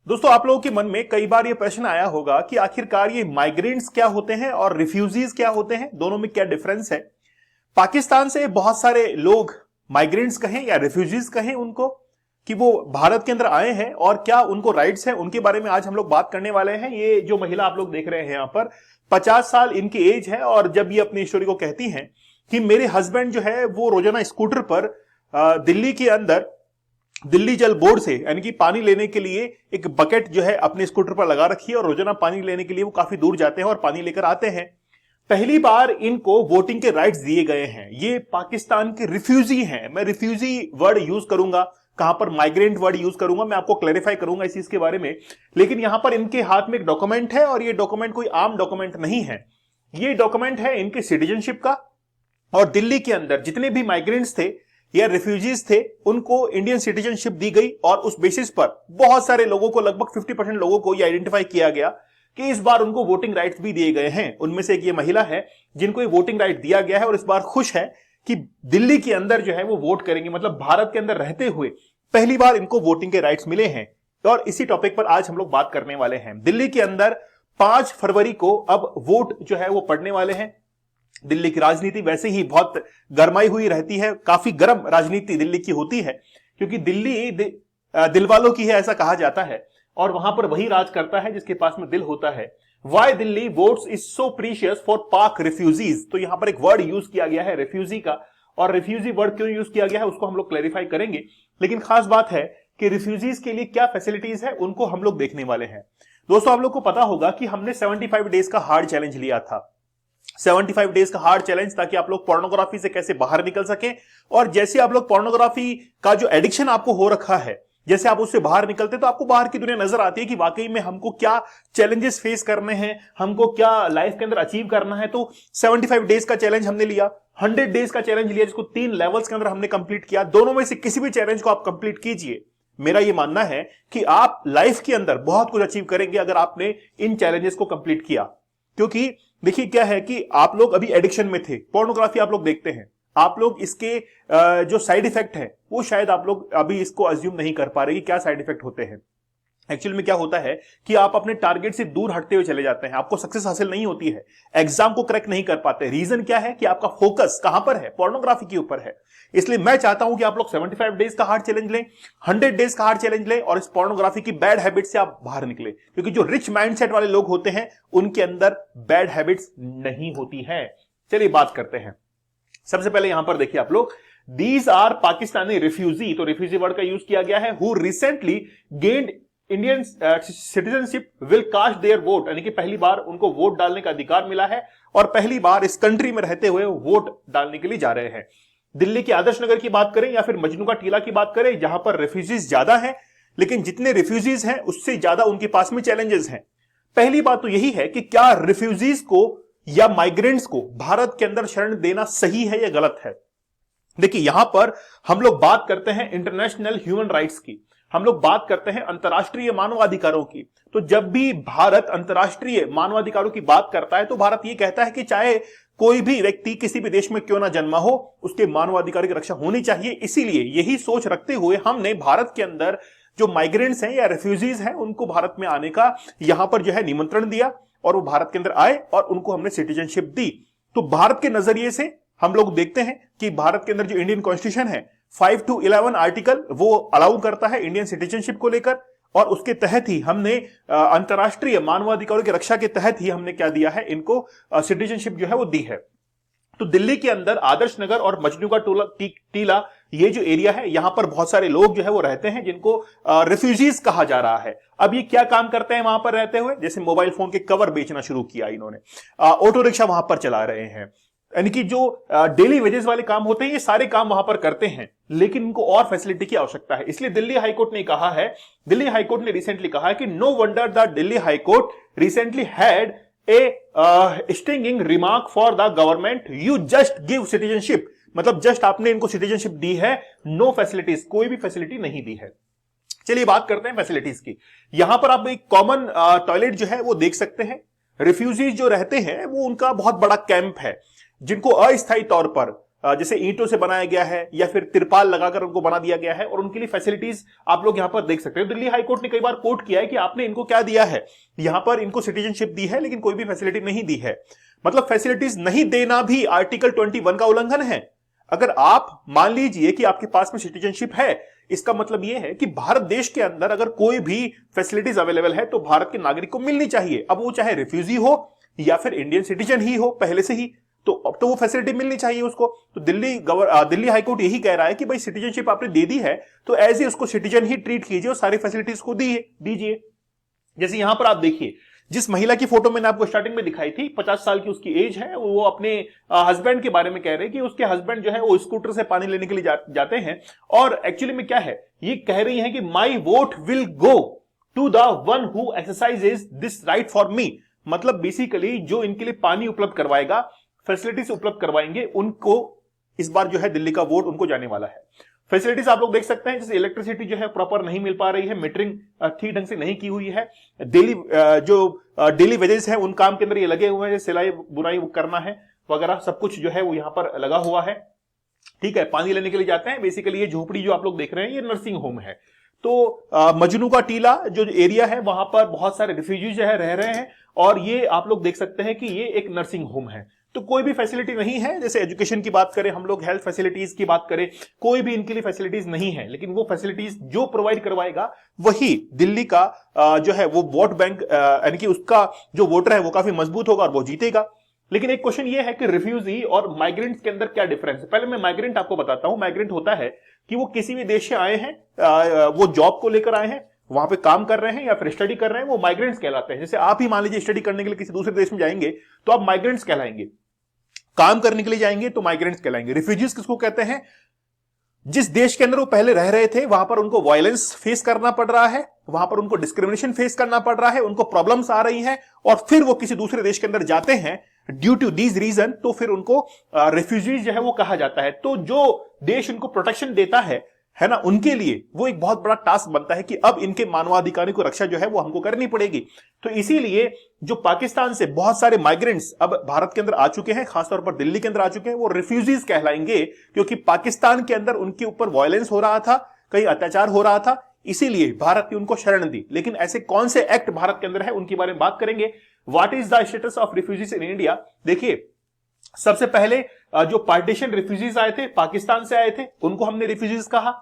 दोस्तों, आप लोगों के मन में कई बार ये प्रश्न आया होगा कि आखिरकार ये माइग्रेंट्स क्या होते हैं और रिफ्यूजीज क्या होते हैं, दोनों में क्या डिफरेंस है। पाकिस्तान से बहुत सारे लोग माइग्रेंट्स कहें या रिफ्यूजीज कहें उनको, कि वो भारत के अंदर आए हैं और क्या उनको राइट्स हैं, उनके बारे में आज हम लोग बात करने वाले हैं। ये जो महिला आप लोग देख रहे हैं यहां पर 50 साल इनकी एज है और जब ये अपनी स्टोरी को कहती हैं कि मेरे हस्बैंड जो है वो रोजाना स्कूटर पर दिल्ली के अंदर दिल्ली जल बोर्ड से यानी कि पानी लेने के लिए एक बकेट जो है अपने स्कूटर पर लगा रखी है और रोजाना पानी लेने के लिए वो काफी दूर जाते हैं और पानी लेकर आते हैं। पहली बार इनको वोटिंग के राइट्स दिए गए हैं। ये पाकिस्तान के रिफ्यूजी हैं। मैं रिफ्यूजी वर्ड यूज करूंगा, कहां पर माइग्रेंट वर्ड यूज करूंगा, मैं आपको क्लैरिफाई करूंगा इस चीज के बारे में। लेकिन यहां पर इनके हाथ में एक डॉक्यूमेंट है और ये डॉक्यूमेंट कोई आम डॉक्यूमेंट नहीं है। ये डॉक्यूमेंट है इनके सिटीजनशिप का। और दिल्ली के अंदर जितने भी माइग्रेंट्स थे या रिफ्यूजीज थे उनको इंडियन सिटीजनशिप दी गई और उस बेसिस पर बहुत सारे लोगों को, लगभग 50% लोगों को यह आइडेंटिफाई किया गया कि इस बार उनको वोटिंग राइट्स भी दिए गए हैं। उनमें से एक ये महिला है जिनको ये वोटिंग राइट दिया गया है और इस बार खुश है कि दिल्ली के अंदर जो है वो वोट करेंगे, मतलब भारत के अंदर रहते हुए पहली बार इनको वोटिंग के राइट्स मिले हैं। और इसी टॉपिक पर आज हम लोग बात करने वाले हैं। दिल्ली के अंदर 5 फरवरी को अब वोट जो है वो पड़ने वाले हैं। दिल्ली की राजनीति वैसे ही बहुत गरमाई हुई रहती है, काफी गर्म राजनीति दिल्ली की होती है, क्योंकि दिल्ली दिल वालों की है ऐसा कहा जाता है और वहां पर वही राज करता है जिसके पास में दिल होता है। Why Delhi votes is so precious for Pak refugees. तो यहां पर एक वर्ड यूज किया गया है रिफ्यूजी का, और रिफ्यूजी वर्ड क्यों यूज किया गया है उसको हम लोग क्लैरिफाई करेंगे। लेकिन खास बात है कि रिफ्यूजीज के लिए क्या फैसिलिटीज है उनको हम लोग देखने वाले हैं। दोस्तों, आप लोग को पता होगा कि हमने 75 डेज का हार्ड चैलेंज लिया था। 75 डेज का हार्ड चैलेंज, ताकि आप लोग पोर्नोग्राफी से कैसे बाहर निकल सकें। और जैसे आप लोग पोर्नोग्राफी का जो एडिक्शन आपको हो रखा है, जैसे आप उससे बाहर निकलते तो आपको बाहर की दुनिया नजर आती है कि वाकई में हमको क्या चैलेंजेस फेस करने हैं, हमको क्या लाइफ के अंदर अचीव करना है। तो 75 डेज का चैलेंज हमने लिया, 100 डेज का चैलेंज लिया, जिसको 3 लेवल्स के अंदर हमने कंप्लीट किया। दोनों में से किसी भी चैलेंज को आप कंप्लीट कीजिए। मेरा यह मानना है कि आप लाइफ के अंदर बहुत कुछ अचीव करेंगे अगर आपने इन चैलेंजेस को कंप्लीट किया। क्योंकि देखिए क्या है कि आप लोग अभी एडिक्शन में थे, पोर्नोग्राफी आप लोग देखते हैं, आप लोग इसके जो साइड इफेक्ट है वो शायद आप लोग अभी इसको अज्यूम नहीं कर पा रहे कि क्या साइड इफेक्ट होते हैं। एक्चुअल में क्या होता है कि आप अपने टारगेट से दूर हटते हुए चले जाते हैं, आपको सक्सेस हासिल नहीं होती है, एग्जाम को क्रैक नहीं कर पाते। रीजन क्या है कि आपका फोकस कहां पर है? पोर्नोग्राफी के ऊपर है। इसलिए मैं चाहता हूं कि आप लोग 75 डेज का हार्ड चैलेंज लें, 100 डेज का हार्ड चैलेंज लें और इस पोर्नोग्राफी की बैड हैबिट से आप बाहर निकले। क्योंकि जो रिच माइंडसेट वाले लोग होते हैं उनके अंदर बैड हैबिट्स नहीं होती है। चलिए बात करते हैं। सबसे पहले यहां पर देखिए आप लोग, दीज आर पाकिस्तानी रिफ्यूजी। तो रिफ्यूजी वर्ड का यूज किया गया है। Who recently gained Indian citizenship will cast their vote, यानी कि पहली बार उनको वोट डालने का अधिकार मिला है और पहली बार इस कंट्री में रहते हुए वोट डालने के लिए जा रहे हैं। दिल्ली के आदर्श नगर की बात करें या फिर मजनू का टीला की बात करें, जहां पर रिफ्यूजीज ज्यादा हैं, लेकिन जितने रिफ्यूजीज हैं उससे ज्यादा उनके पास में चैलेंजेस हैं। पहली बात तो यही है कि क्या रिफ्यूजीज को या माइग्रेंट्स को भारत के अंदर शरण देना सही है या गलत है। देखिए, यहां पर हम लोग बात करते हैं इंटरनेशनल ह्यूमन राइट्स की, हम लोग बात करते हैं अंतर्राष्ट्रीय मानवाधिकारों की। तो जब भी भारत अंतर्राष्ट्रीय मानवाधिकारों की बात करता है तो भारत ये कहता है कि चाहे कोई भी व्यक्ति किसी भी देश में क्यों ना जन्मा हो, उसके मानवाधिकारों की रक्षा होनी चाहिए। इसीलिए यही सोच रखते हुए हमने भारत के अंदर जो माइग्रेंट्स हैं या रिफ्यूजीज हैं उनको भारत में आने का यहां पर जो है निमंत्रण दिया और वो भारत के अंदर आए और उनको हमने सिटीजनशिप दी। तो भारत के नजरिए से हम लोग देखते हैं कि भारत के अंदर जो इंडियन कॉन्स्टिट्यूशन है 5 to 11 आर्टिकल वो अलाउ करता है इंडियन सिटीजनशिप को लेकर, और उसके तहत ही हमने अंतर्राष्ट्रीय मानवाधिकारों की रक्षा के तहत ही हमने क्या दिया है, इनको सिटीजनशिप जो है वो दी है। तो दिल्ली के अंदर आदर्श नगर और मजनू का टीला ये जो एरिया है, यहां पर बहुत सारे लोग जो है वो रहते हैं जिनको रिफ्यूजीज कहा जा रहा है। अब ये क्या काम करते हैं वहां पर रहते हुए? जैसे मोबाइल फोन के कवर बेचना शुरू किया इन्होंने, ऑटो रिक्शा वहां पर चला रहे हैं, यानी कि जो डेली वेजेस वाले काम होते हैं ये सारे काम वहां पर करते हैं, लेकिन इनको और फैसिलिटी की आवश्यकता है। इसलिए दिल्ली हाईकोर्ट ने कहा है, दिल्ली हाईकोर्ट ने रिसेंटली कहा है कि no wonder the Delhi high court recently had a stinging remark for the government, you just give citizenship. मतलब जस्ट आपने इनको सिटीजनशिप दी है, नो फैसिलिटीज, कोई भी फैसिलिटी नहीं दी है। चलिए बात करते हैं फैसिलिटीज की। यहां पर आप एक कॉमन टॉयलेट जो है वो देख सकते हैं। रिफ्यूजीज जो रहते हैं वो उनका बहुत बड़ा कैंप है जिनको अस्थायी तौर पर जैसे ईंटों से बनाया गया है या फिर तिरपाल लगाकर उनको बना दिया गया है, और उनके लिए फैसिलिटीज आप लोग यहां पर देख सकते हो। दिल्ली हाई कोर्ट ने कई बार कोर्ट किया है कि आपने इनको क्या दिया है, यहां पर इनको सिटीजनशिप दी है लेकिन कोई भी फैसिलिटी नहीं दी है। मतलब फैसिलिटीज नहीं देना भी आर्टिकल 21 का उल्लंघन है। अगर आप मान लीजिए कि आपके पास में सिटीजनशिप है, इसका मतलब यह है कि भारत देश के अंदर अगर कोई भी फैसिलिटीज अवेलेबल है तो भारत के नागरिक को मिलनी चाहिए। अब वो चाहे रिफ्यूजी हो या फिर इंडियन सिटीजन ही हो पहले से ही, तो अब तो वो फैसिलिटी मिलनी चाहिए उसको। तो दिल्ली हाईकोर्ट यही कह रहा है कि भाई सिटीजनशिप आपने दे दी है तो एज ए उसको सिटीजन ही ट्रीट कीजिए और सारी फैसिलिटीज को दीजिए। जैसे यहां पर आप देखिए, जिस महिला की फोटो मैंने आपको स्टार्टिंग में दिखाई थी, 50 साल की उसकी एज है, वो अपने हस्बैंड के बारे में कह रहे हैं कि उसके हस्बैंड जो है वो स्कूटर से पानी लेने के लिए जाते हैं, और एक्चुअली में क्या है, ये कह रही हैं कि my vote will go to the one who exercises this right for me. मतलब बेसिकली जो इनके लिए पानी उपलब्ध करवाएगा, फैसिलिटीज उपलब्ध करवाएंगे, उनको इस बार जो है दिल्ली का वोट उनको जाने वाला है। फैसिलिटीज आप लोग देख सकते हैं, जैसे इलेक्ट्रिसिटी जो है प्रॉपर नहीं मिल पा रही है, मीटरिंग ठीक ढंग से नहीं की हुई है, डेली वेजेस है उन काम के अंदर ये लगे हुए हैं, सिलाई बुनाई करना है वगैरह सब कुछ जो है वो यहां पर लगा हुआ है। ठीक है, पानी लेने के लिए जाते हैं। बेसिकली ये झोपड़ी जो आप लोग देख रहे हैं ये नर्सिंग होम है। तो मजनू का टीला जो एरिया है वहां पर बहुत सारे रिफ्यूजी जो है रह रहे हैं, और ये आप लोग देख सकते हैं कि ये एक नर्सिंग होम है। तो कोई भी फैसिलिटी नहीं है, जैसे एजुकेशन की बात करें हम लोग, हेल्थ फैसिलिटीज की बात करें, कोई भी इनके लिए फैसिलिटीज नहीं है। लेकिन वो फैसिलिटीज जो प्रोवाइड करवाएगा वही दिल्ली का जो है वो वोट बैंक, यानी कि उसका जो वोटर है वो काफी मजबूत होगा और वो जीतेगा। लेकिन एक क्वेश्चन ये है कि रिफ्यूजी और माइग्रेंट्स के अंदर क्या डिफरेंस है। पहले मैं माइग्रेंट आपको बताता हूं। माइग्रेंट होता है कि वो किसी भी देश से आए हैं, वो जॉब को लेकर आए हैं, वहां पे काम कर रहे हैं या फिर स्टडी कर रहे हैं, वो माइग्रेंट्स कहलाते हैं। जैसे आप ही मान लीजिए स्टडी करने के लिए किसी दूसरे देश में जाएंगे तो आप माइग्रेंट्स कहलाएंगे, काम करने के लिए जाएंगे तो माइग्रेंट्स कहलाएंगे। रिफ्यूजीज किसको कहते हैं? जिस देश के अंदर वो पहले रह रहे थे वहां पर उनको वायलेंस फेस करना पड़ रहा है, वहां पर उनको डिस्क्रिमिनेशन फेस करना पड़ रहा है, उनको प्रॉब्लम्स आ रही हैं, और फिर वो किसी दूसरे देश के अंदर जाते हैं ड्यू टू दीज रीजन, तो फिर उनको रिफ्यूजीज जो है वो कहा जाता है। तो जो देश उनको प्रोटेक्शन देता है ना, उनके लिए वो एक बहुत बड़ा टास्क बनता है कि अब इनके मानवाधिकारों की रक्षा जो है वो हमको करनी पड़ेगी। तो इसीलिए जो पाकिस्तान से बहुत सारे माइग्रेंट्स अब भारत के अंदर आ चुके हैं, खासतौर पर दिल्ली के अंदर आ चुके हैं, वो रिफ्यूजीज कहलाएंगे, क्योंकि पाकिस्तान के अंदर उनके ऊपर वायलेंस हो रहा था, कहीं अत्याचार हो रहा था, इसीलिए भारत ने उनको शरण दी। लेकिन ऐसे कौन से एक्ट भारत के अंदर है उनके बारे में बात करेंगे। What is the status of refugees in India. देखिए, सबसे पहले जो पार्टीशन रिफ्यूजीज आए थे, पाकिस्तान से आए थे, उनको हमने रिफ्यूजीज कहा।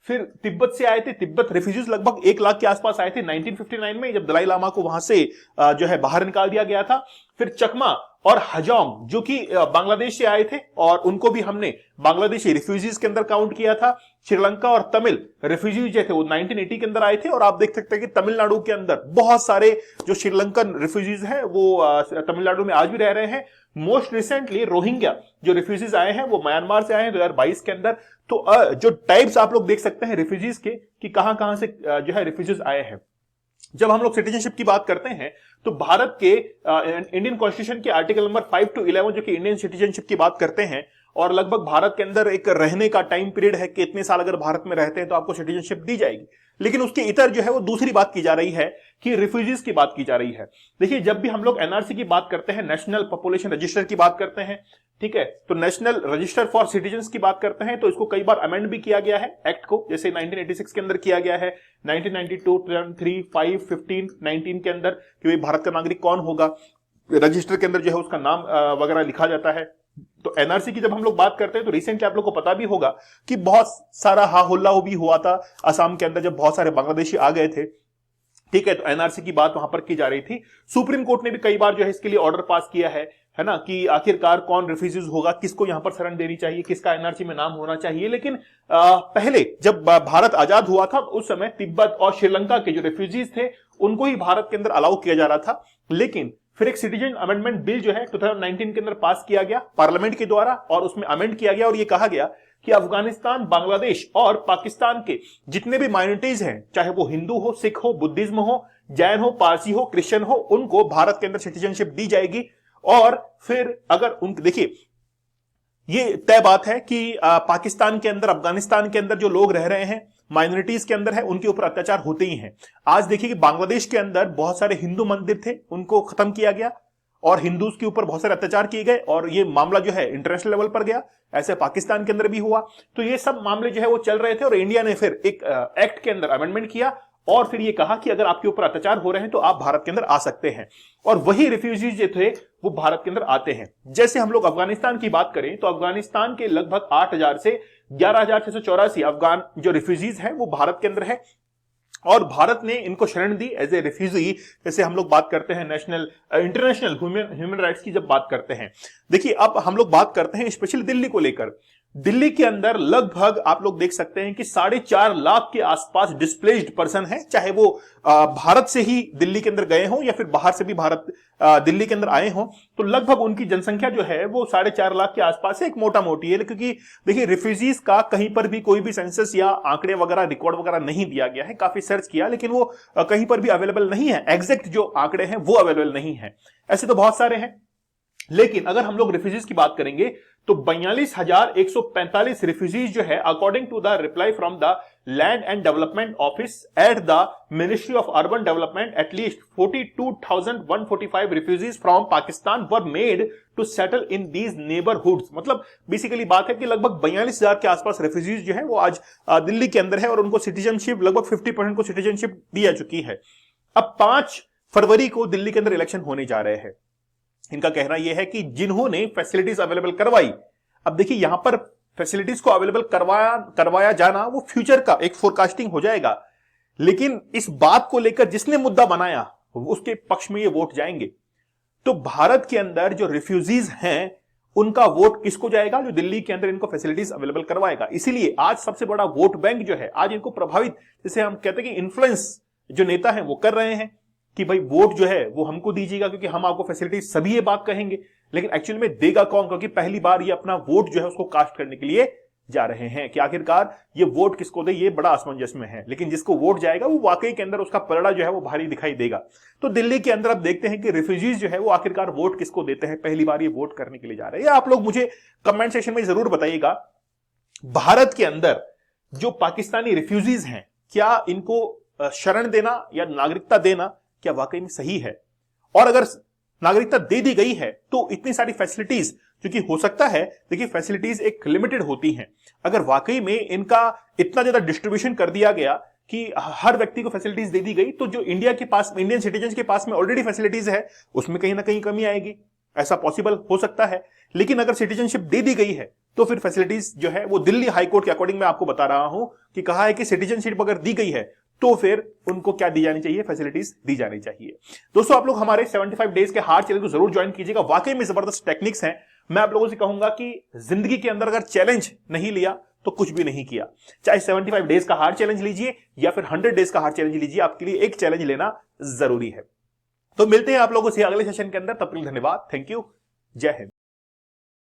फिर तिब्बत से आए थे, तिब्बत रिफ्यूजीज लगभग 1 लाख के आसपास आए थे 1959 में, जब दलाई लामा को वहां से जो है बाहर निकाल दिया गया था। फिर चकमा और हजोंग जो कि बांग्लादेश से आए थे, और उनको भी हमने बांग्लादेशी रिफ्यूजीज के अंदर काउंट किया था। श्रीलंका और तमिल रिफ्यूजीज जो थे वो 1980 के अंदर आए थे, और आप देख सकते हैं कि तमिलनाडु के अंदर बहुत सारे जो श्रीलंकन रिफ्यूजीज हैं वो तमिलनाडु में आज भी रह रहे हैं। मोस्ट रिसेंटली रोहिंग्या जो रिफ्यूजीज आए हैं वो म्यांमार से आए हैं 2022 के अंदर। तो जो टाइप्स आप लोग देख सकते हैं रिफ्यूजीज के कि कहां से जो है रिफ्यूजीज आए हैं। जब हम लोग सिटीजनशिप की बात करते हैं तो भारत के इंडियन कॉन्स्टिट्यूशन के आर्टिकल नंबर 5 to 11 जो कि इंडियन सिटीजनशिप की बात करते हैं, और लगभग भारत के अंदर एक रहने का टाइम पीरियड है कि इतने साल अगर भारत में रहते हैं तो आपको सिटीजनशिप दी जाएगी। लेकिन उसके इतर जो है वो दूसरी बात की जा रही है कि रिफ्यूजीज की बात की जा रही है। देखिए, जब भी हम लोग एनआरसी की बात करते हैं, नेशनल पॉपुलेशन रजिस्टर की बात करते हैं, ठीक है, तो नेशनल रजिस्टर फॉर सिटीजन्स की बात करते हैं, तो इसको कई बार अमेंड भी किया गया है एक्ट को, जैसे 1986 के अंदर किया गया है, 1992, 3, 5, 15, 19 के अंदर कि भाई भारत का नागरिक कौन होगा, रजिस्टर के अंदर जो है उसका नाम वगैरह लिखा जाता है। तो एनआरसी की जब हम लोग बात करते हैं तो रिसेंटली आप लोग को पता भी होगा कि बहुत सारा हाहुल्ला भी हुआ था असम के अंदर जब बहुत सारे बांग्लादेशी आ गए थे। ठीक है, तो एनआरसी की बात वहां पर की जा रही थी। सुप्रीम कोर्ट ने भी कई बार जो है इसके लिए ऑर्डर पास किया है ना, कि आखिरकार कौन रिफ्यूजीज होगा, किसको यहां पर शरण देनी चाहिए, किसका एनआरसी में नाम होना चाहिए। लेकिन पहले जब भारत आजाद हुआ था उस समय तिब्बत और श्रीलंका के जो रिफ्यूजीज थे उनको ही भारत के अंदर अलाउ किया जा रहा था। लेकिन फिर एक सिटीजन अमेंडमेंट बिल जो है 2019 के अंदर पास किया गया पार्लियामेंट के द्वारा, और उसमें अमेंड किया गया और यह कहा गया कि अफगानिस्तान, बांग्लादेश और पाकिस्तान के जितने भी माइनॉरिटीज हैं, चाहे वो हिंदू हो, सिख हो, बुद्धिज्म हो, जैन हो, पारसी हो, क्रिश्चियन हो, उनको भारत के अंदर सिटीजनशिप दी जाएगी। और फिर अगर उन देखिए, ये तय बात है कि पाकिस्तान के अंदर, अफगानिस्तान के अंदर जो लोग रह रहे हैं, माइनॉरिटीज के अंदर है, उनके ऊपर अत्याचार होते ही हैं। आज देखिए कि बांग्लादेश के अंदर बहुत सारे हिंदू मंदिर थे, उनको खत्म किया गया, और हिंदूज के ऊपर बहुत सारे अत्याचार किए गए और ये मामला जो है इंटरनेशनल लेवल पर गया। ऐसे पाकिस्तान के अंदर भी हुआ। तो ये सब मामले जो है वो चल रहे थे और इंडिया ने फिर एक एक्ट के अंदर अमेंडमेंट किया और फिर ये कहा कि अगर आपके ऊपर अत्याचार हो रहे हैं तो आप भारत के अंदर आ सकते हैं। और वही रिफ्यूजीज जो थे वो भारत के अंदर आते हैं। जैसे हम लोग अफगानिस्तान की बात करें तो अफगानिस्तान के लगभग 8,000 से 11,684 अफगान जो रिफ्यूजीज हैं वो भारत के अंदर है और भारत ने इनको शरण दी एज ए रिफ्यूजी। जैसे हम लोग बात करते हैं नेशनल इंटरनेशनल ह्यूमन राइट्स की जब बात करते हैं, देखिए अब हम लोग बात करते हैं स्पेशली दिल्ली को लेकर। दिल्ली के अंदर लगभग आप लोग देख सकते हैं कि 4.5 लाख के आसपास डिस्प्लेस्ड पर्सन है, चाहे वो भारत से ही दिल्ली के अंदर गए हों या फिर बाहर से भी भारत दिल्ली के अंदर आए हों। तो लगभग उनकी जनसंख्या जो है वो 4.5 लाख के आसपास है, एक मोटा मोटी है। क्योंकि देखिए रिफ्यूजीज का कहीं पर भी कोई भी सेंसस या आंकड़े वगैरह रिकॉर्ड वगैरह नहीं दिया गया है। काफी सर्च किया लेकिन वो कहीं पर भी अवेलेबल नहीं है, एग्जैक्ट जो आंकड़े हैं वो अवेलेबल नहीं है। ऐसे तो बहुत सारे हैं, लेकिन अगर हम लोग रिफ्यूजीज की बात करेंगे तो 42,145 रिफ्यूजीज जो है according to the reply from the land and development office at the ministry of urban development, at least 42,145 refugees from Pakistan were made to settle in these neighbourhoods. मतलब बेसिकली बात है कि लगभग 42,000 के आसपास रिफ्यूजीज जो है वो आज दिल्ली के अंदर है और उनको सिटीजनशिप लगभग 50% को सिटीजनशिप दी जा चुकी है। अब 5 फरवरी को दिल्ली के अंदर इलेक्शन होने जा रहे हैं। इनका कहना यह है कि जिन्होंने फैसिलिटीज अवेलेबल करवाई, अब देखिए यहां पर फैसिलिटीज को अवेलेबल करवाया जाना वो फ्यूचर का एक फोरकास्टिंग हो जाएगा, लेकिन इस बात को लेकर जिसने मुद्दा बनाया उसके पक्ष में ये वोट जाएंगे। तो भारत के अंदर जो रिफ्यूजीज हैं उनका वोट किसको जाएगा? जो दिल्ली के अंदर इनको फैसिलिटीज अवेलेबल करवाएगा। इसीलिए आज सबसे बड़ा वोट बैंक जो है आज इनको प्रभावित, जैसे हम कहते हैं कि इन्फ्लुएंस जो नेता है वो कर रहे हैं कि भाई वोट जो है वो हमको दीजिएगा क्योंकि हम आपको फैसिलिटीज, सभी ये बात कहेंगे, लेकिन एक्चुअल में देगा कौन? क्योंकि पहली बार ये अपना वोट जो है उसको कास्ट करने के लिए जा रहे हैं कि आखिरकार ये वोट किसको दे, ये बड़ा असमंजस में है। लेकिन जिसको वोट जाएगा वो वाकई के अंदर उसका पलड़ा जो है वो भारी दिखाई देगा। तो दिल्ली के अंदर अब देखते हैं कि रिफ्यूजीज जो है वो आखिरकार वोट किसको देते हैं, पहली बार ये वोट करने के लिए जा रहे हैं। आप लोग मुझे कमेंट सेक्शन में जरूर बताइएगा, भारत के अंदर जो पाकिस्तानी रिफ्यूजीज हैं क्या इनको शरण देना या नागरिकता देना क्या वाकई में सही है? और अगर नागरिकता दे दी गई है तो इतनी सारी फैसिलिटीज, क्योंकि हो सकता है देखिए फैसिलिटीज एक लिमिटेड होती हैं, अगर वाकई में इनका इतना ज्यादा डिस्ट्रीब्यूशन कर दिया गया कि हर व्यक्ति को फैसिलिटीज दे दी गई तो जो इंडिया के पास, इंडियन सिटीजन के पास में ऑलरेडी फैसिलिटीज है उसमें कहीं ना कहीं कमी आएगी। ऐसा पॉसिबल हो सकता है। लेकिन अगर सिटीजनशिप दे दी गई है तो फिर फैसिलिटीज जो है वो दिल्ली हाईकोर्ट के अकॉर्डिंग मैं आपको बता रहा हूं कि कहा है कि सिटीजनशिप अगर दी गई है तो फिर उनको क्या दी जानी चाहिए? फैसिलिटीज दी जानी चाहिए। दोस्तों आप लोग हमारे 75 डेज के हार्ड चैलेंज को जरूर ज्वाइन कीजिएगा, वाकई में जबरदस्त टेक्निक्स हैं। मैं आप लोगों से कहूंगा कि जिंदगी के अंदर अगर चैलेंज नहीं लिया तो कुछ भी नहीं किया। चाहे 75 डेज का हार्ड चैलेंज लीजिए या फिर 100 डेज का हार्ड चैलेंज लीजिए, आपके लिए एक चैलेंज लेना जरूरी है। तो मिलते हैं आप लोगों से अगले सेशन के अंदर, तब तक धन्यवाद, थैंक यू, जय हिंद।